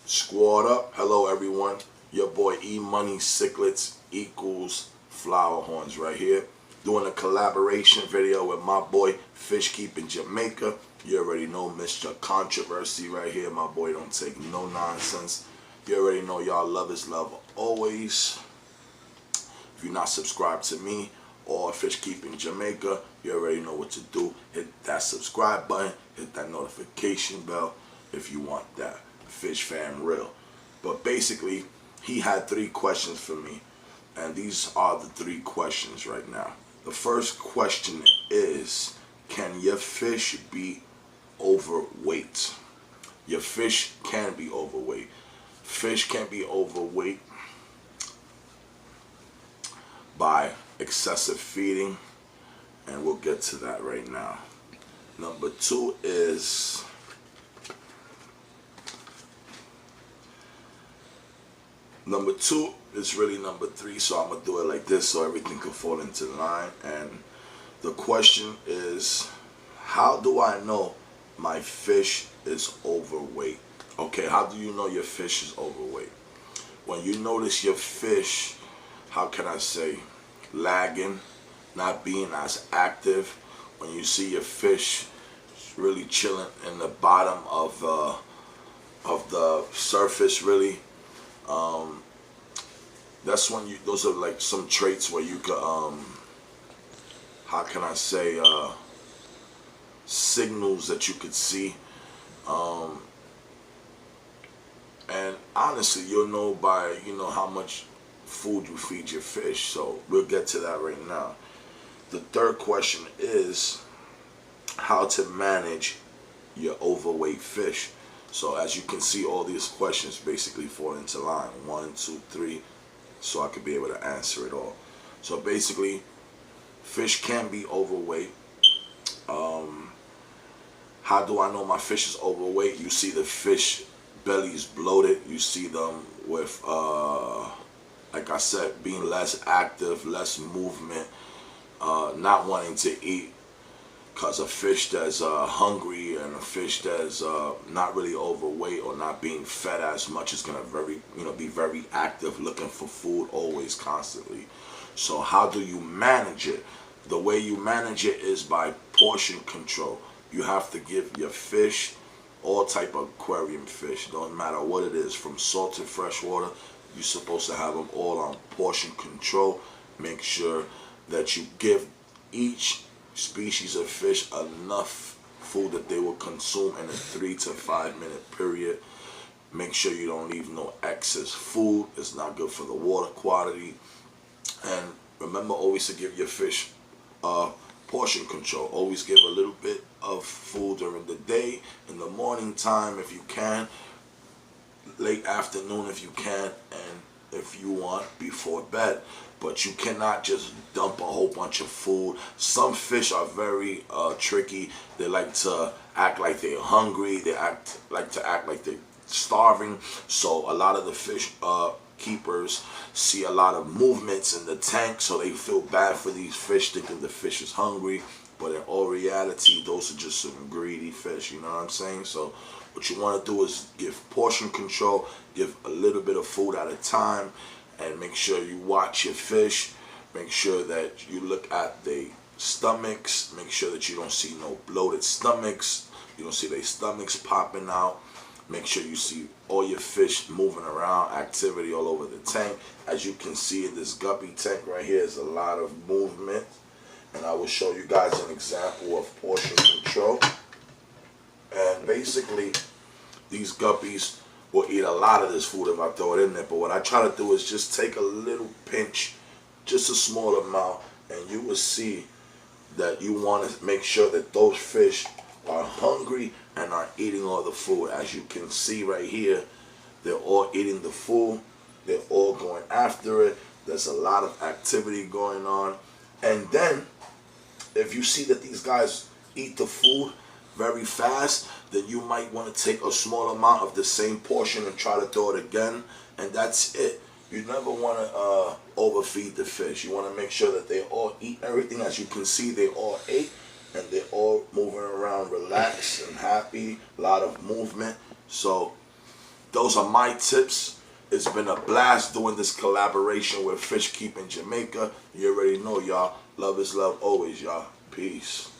Squad up. Hello everyone. Your boy Emoneycichlids equals flower horns right here. Doing a collaboration video with my boy Fish Keeping Jamaica. You already know Mr. Controversy right here. My boy don't take no nonsense. You already know y'all love is love always. If you're not subscribed to me or Fish Keeping Jamaica, you already know what to do. Hit that subscribe button. Hit that notification bell if you want that Fish Fam real. But basically, he had 3 questions for me, and these are the 3 questions right now. The first question is, can your fish be overweight? Your fish can be overweight. Fish can be overweight by excessive feeding, and we'll get to that right now. Number 2 is really number 3, so I'm gonna do it like this so everything can fall into line. And the question is, how do I know my fish is overweight? Okay, how do you know your fish is overweight? When you notice your fish, how can I say, lagging, not being as active, when you see your fish really chilling in the bottom of the surface, really, that's when those are like some traits where you could, how can I say, signals that you could see. And honestly, you'll know by, how much food you feed your fish. So we'll get to that right now. The third question is how to manage your overweight fish. So as you can see, all these questions basically fall into line. 1, 2, 3, so I could be able to answer it all. So basically, fish can be overweight. How do I know my fish is overweight? You see the fish belly is bloated. You see them with, like I said, being less active, less movement, not wanting to eat. Because a fish that's hungry and a fish that's not really overweight or not being fed as much is gonna be very active, looking for food always, constantly. So how do you manage it? The way you manage it is by portion control. You have to give your fish, all type of aquarium fish, don't matter what it is, from salt to freshwater, you're supposed to have them all on portion control. Make sure that you give each species of fish enough food that they will consume in a 3 to 5 minute period. Make sure you don't leave no excess food. It's not good for the water quality. And remember always to give your fish portion control. Always give a little bit of food during the day, in the morning time if you can, late afternoon if you can, and if you want, before bed. But you cannot just dump a whole bunch of food. Some fish are very tricky. They like to act like they're hungry. They like to act like they're starving. So a lot of the fish keepers see a lot of movements in the tank, so they feel bad for these fish, thinking the fish is hungry. But in all reality, those are just some greedy fish, you know what I'm saying? So what you want to do is give portion control, give a little bit of food at a time, and make sure you watch your fish. Make sure that you look at the stomachs. Make sure that you don't see no bloated stomachs. You don't see their stomachs popping out. Make sure you see all your fish moving around, activity all over the tank. As you can see in this guppy tank right here, there's a lot of movement. And I will show you guys an example of portion control. And basically, these guppies will eat a lot of this food if I throw it in there. But what I try to do is just take a little pinch, just a small amount, and you will see that you want to make sure that those fish are hungry and are eating all the food. As you can see right here, they're all eating the food. They're all going after it. There's a lot of activity going on. And then, if you see that these guys eat the food very fast, then you might want to take a small amount of the same portion and try to throw it again, and that's it. You never want to overfeed the fish. You want to make sure that they all eat everything. As you can see, they all ate, and they're all moving around relaxed and happy, a lot of movement. So those are my tips. It's been a blast doing this collaboration with Fish Keeping Jamaica. You already know, y'all. Love is love always, y'all. Peace.